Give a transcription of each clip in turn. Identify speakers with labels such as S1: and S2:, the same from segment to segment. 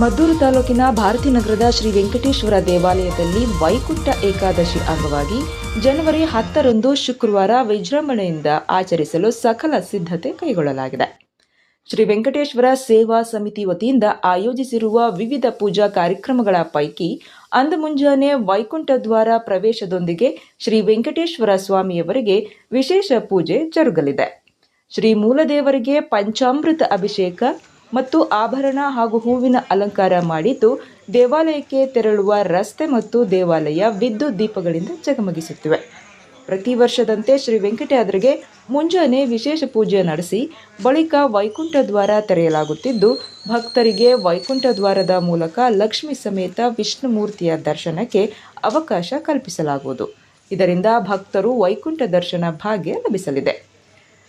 S1: ಮದ್ದೂರು ತಾಲೂಕಿನ ಭಾರತೀನಗರದ ಶ್ರೀ ವೆಂಕಟೇಶ್ವರ ದೇವಾಲಯದಲ್ಲಿ ವೈಕುಂಠ ಏಕಾದಶಿ ಅಂಗವಾಗಿ ಜನವರಿ 10ರಂದು ಶುಕ್ರವಾರ ವಿಜೃಂಭಣೆಯಿಂದ ಆಚರಿಸಲು ಸಕಲ ಸಿದ್ಧತೆ ಕೈಗೊಳ್ಳಲಾಗಿದೆ. ಶ್ರೀ ವೆಂಕಟೇಶ್ವರ ಸೇವಾ ಸಮಿತಿ ವತಿಯಿಂದ ಆಯೋಜಿಸಿರುವ ವಿವಿಧ ಪೂಜಾ ಕಾರ್ಯಕ್ರಮಗಳ ಪೈಕಿ ಅಂದು ಮುಂಜಾನೆ ವೈಕುಂಠ ದ್ವಾರ ಪ್ರವೇಶದೊಂದಿಗೆ ಶ್ರೀ ವೆಂಕಟೇಶ್ವರ ಸ್ವಾಮಿಯವರಿಗೆ ವಿಶೇಷ ಪೂಜೆ ಜರುಗಲಿದೆ. ಶ್ರೀ ಮೂಲದೇವರಿಗೆ ಪಂಚಾಮೃತ ಅಭಿಷೇಕ ಮತ್ತು ಆಭರಣ ಹಾಗೂ ಹೂವಿನ ಅಲಂಕಾರ ಮಾಡಿದ್ದು, ದೇವಾಲಯಕ್ಕೆ ತೆರಳುವ ರಸ್ತೆ ಮತ್ತು ದೇವಾಲಯ ವಿದ್ಯುತ್ ದೀಪಗಳಿಂದ ಜಗಮಗಿಸುತ್ತಿವೆ. ಪ್ರತಿ ವರ್ಷದಂತೆ ಶ್ರೀ ವೆಂಕಟಾದ್ರಿಗೆ ಮುಂಜಾನೆ ವಿಶೇಷ ಪೂಜೆ ನಡೆಸಿ ಬಳಿಕ ವೈಕುಂಠ ದ್ವಾರ ತೆರೆಯಲಾಗುತ್ತಿದ್ದು, ಭಕ್ತರಿಗೆ ವೈಕುಂಠ ದ್ವಾರದ ಮೂಲಕ ಲಕ್ಷ್ಮೀ ಸಮೇತ ವಿಷ್ಣುಮೂರ್ತಿಯ ದರ್ಶನಕ್ಕೆ ಅವಕಾಶ ಕಲ್ಪಿಸಲಾಗುವುದು. ಇದರಿಂದ ಭಕ್ತರು ವೈಕುಂಠ ದರ್ಶನ ಭಾಗ್ಯ ಲಭಿಸಲಿದೆ.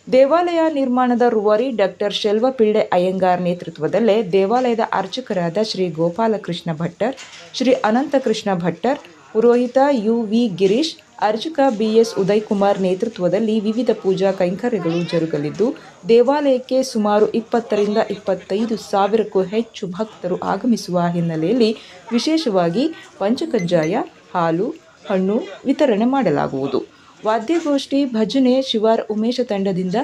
S1: ದೇವಾಲಯ ನಿರ್ಮಾಣದ ರೂವಾರಿ ಡಾಕ್ಟರ್ ಶೆಲ್ವಪಿಳ್ಳೆ ಅಯ್ಯಂಗಾರ್ ನೇತೃತ್ವದಲ್ಲೇ ದೇವಾಲಯದ ಅರ್ಚಕರಾದ ಶ್ರೀ ಗೋಪಾಲಕೃಷ್ಣ ಭಟ್ಟರ್, ಶ್ರೀ ಅನಂತಕೃಷ್ಣ ಭಟ್ಟರ್, ಪುರೋಹಿತ ಯು.ವಿ. ಗಿರೀಶ್, ಅರ್ಚಕ ಬಿ.ಎಸ್. ಉದಯಕುಮಾರ್ ನೇತೃತ್ವದಲ್ಲಿ ವಿವಿಧ ಪೂಜಾ ಕೈಂಕರ್ಯಗಳು ಜರುಗಲಿದ್ದು, ದೇವಾಲಯಕ್ಕೆ ಸುಮಾರು 20ರಿಂದ 25 ಸಾವಿರಕ್ಕೂ ಹೆಚ್ಚು ಭಕ್ತರು ಆಗಮಿಸುವ ಹಿನ್ನೆಲೆಯಲ್ಲಿ ವಿಶೇಷವಾಗಿ ಪಂಚಕಜ್ಜಾಯ, ಹಾಲು, ಹಣ್ಣು ವಿತರಣೆ ಮಾಡಲಾಗುವುದು. ವಾದ್ಯಗೋಷ್ಠಿ, ಭಜನೆ, ಶಿವಾರ್ ಉಮೇಶ ತಂಡದಿಂದ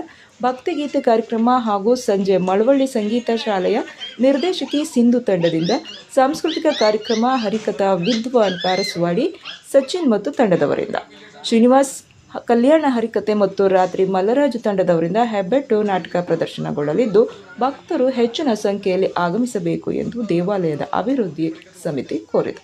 S1: ಭಕ್ತಿಗೀತೆ ಕಾರ್ಯಕ್ರಮ ಹಾಗೂ ಸಂಜೆ ಮಳವಳ್ಳಿ ಸಂಗೀತ ಶಾಲೆಯ ನಿರ್ದೇಶಕಿ ಸಿಂಧು ತಂಡದಿಂದ ಸಾಂಸ್ಕೃತಿಕ ಕಾರ್ಯಕ್ರಮ, ಹರಿಕಥಾ ವಿದ್ವಾನ್ ಕಾರಸವಾಡಿ ಸಚಿನ್ ಮತ್ತು ತಂಡದವರಿಂದ, ಶ್ರೀನಿವಾಸ್ ಕಲ್ಯಾಣ ಹರಿಕತೆ ಮತ್ತು ರಾತ್ರಿ ಮಲ್ಲರಾಜು ತಂಡದವರಿಂದ ಹೆಬ್ಬೆಟ್ಟು ನಾಟಕ ಪ್ರದರ್ಶನಗೊಳ್ಳಲಿದ್ದು, ಭಕ್ತರು ಹೆಚ್ಚಿನ ಸಂಖ್ಯೆಯಲ್ಲಿ ಆಗಮಿಸಬೇಕು ಎಂದು ದೇವಾಲಯದ ಅಭಿವೃದ್ಧಿ ಸಮಿತಿ ಕೋರಿದೆ.